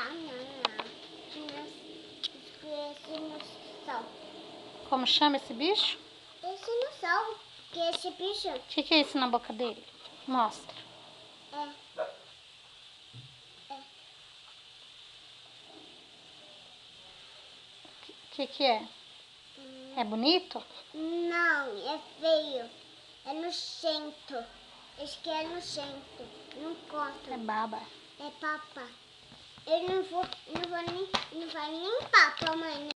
Banana. Esse no sol. Como chama esse bicho? Esse no sol. Que esse bicho O que é isso na boca dele? Mostra. O que é? É bonito? Não, é feio. É nojento. Esse que é nojento. Não gosto. É baba. É papa. Eu não vai nem papa, mãe.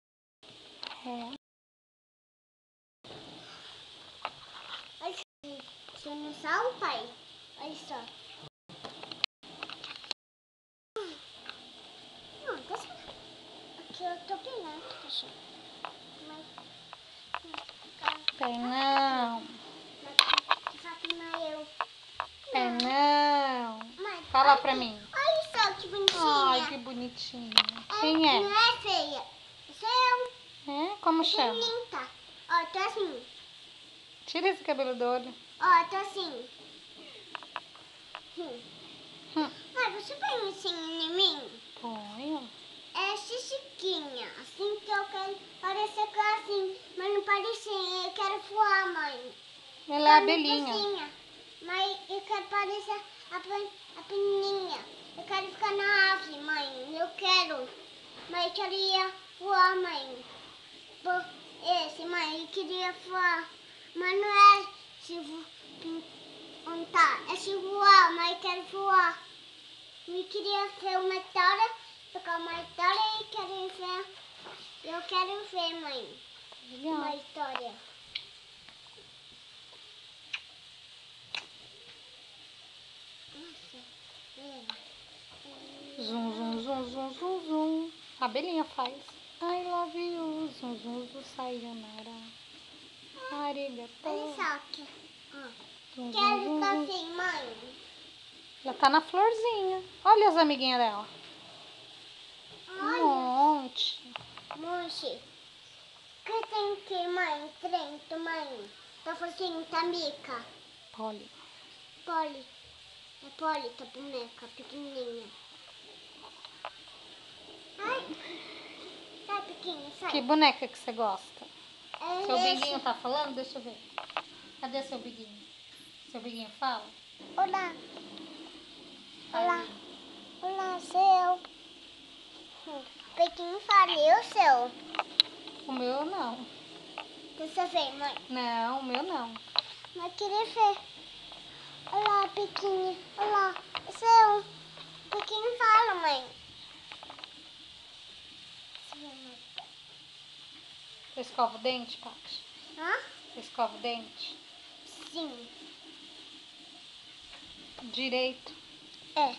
É. Olha isso no sol, pai. Olha só. Não, deixa. Aqui eu tô pelando, deixa. Tem não. Eu. É não. Mãe, Fala olha pra aqui. mim. Olha só que bonitinha. Ai, que bonitinho. Quem é? Não é feia. Sou eu. É? Como chama? Pequenininha. Ó, tô assim. Tira esse cabelo do olho. Ó, tô assim. Mãe, você põe um assim em mim? Ponho. É chichiquinha. Assim que eu quero parecer com assim. Mas não parecer. Eu quero voar, mãe. Ela é abelhinha. Mas eu quero parecer a peninha. Eu quero ficar na árvore, mãe. Eu quero. Mas eu queria voar, mãe. Esse, mãe, eu queria voar. Mas não é se voar. É se voar, mas eu quero voar. Eu queria ver uma história. Tocar uma história e quero ver. Eu quero ver, mãe. Legal. Uma história. Zum, zum, zum, zum, zum, zum. A abelhinha faz. I love you. Zum, zum, zum, sayonara. Arigato. Olha só aqui. Zum, zum, Quero zum, estar zum. assim, mãe. Ela tá na florzinha. Olha as amiguinhas dela. Um Olha, monte. Monte. Que tem que, mãe? Trento, mãe. Tá fazendo tamica. Polly. Polly. É Polly, tá boneca, pequenininha. Ai. Sai, pequena, sai. Que boneca que você gosta? É Seu esse. biguinho tá falando? Deixa eu ver. Cadê seu biguinho? Seu biguinho fala? Olá. Olá. Aí. Olá, seu. Pequeno falei, o seu. O meu não. Você vê, mãe. Não, o meu não. Mas queria ver. Olá, pequeno. Olá, o seu. Pequeno fala, mãe. Você escova o dente, Paty? Hã? Você escova o dente? Sim. Direito. É.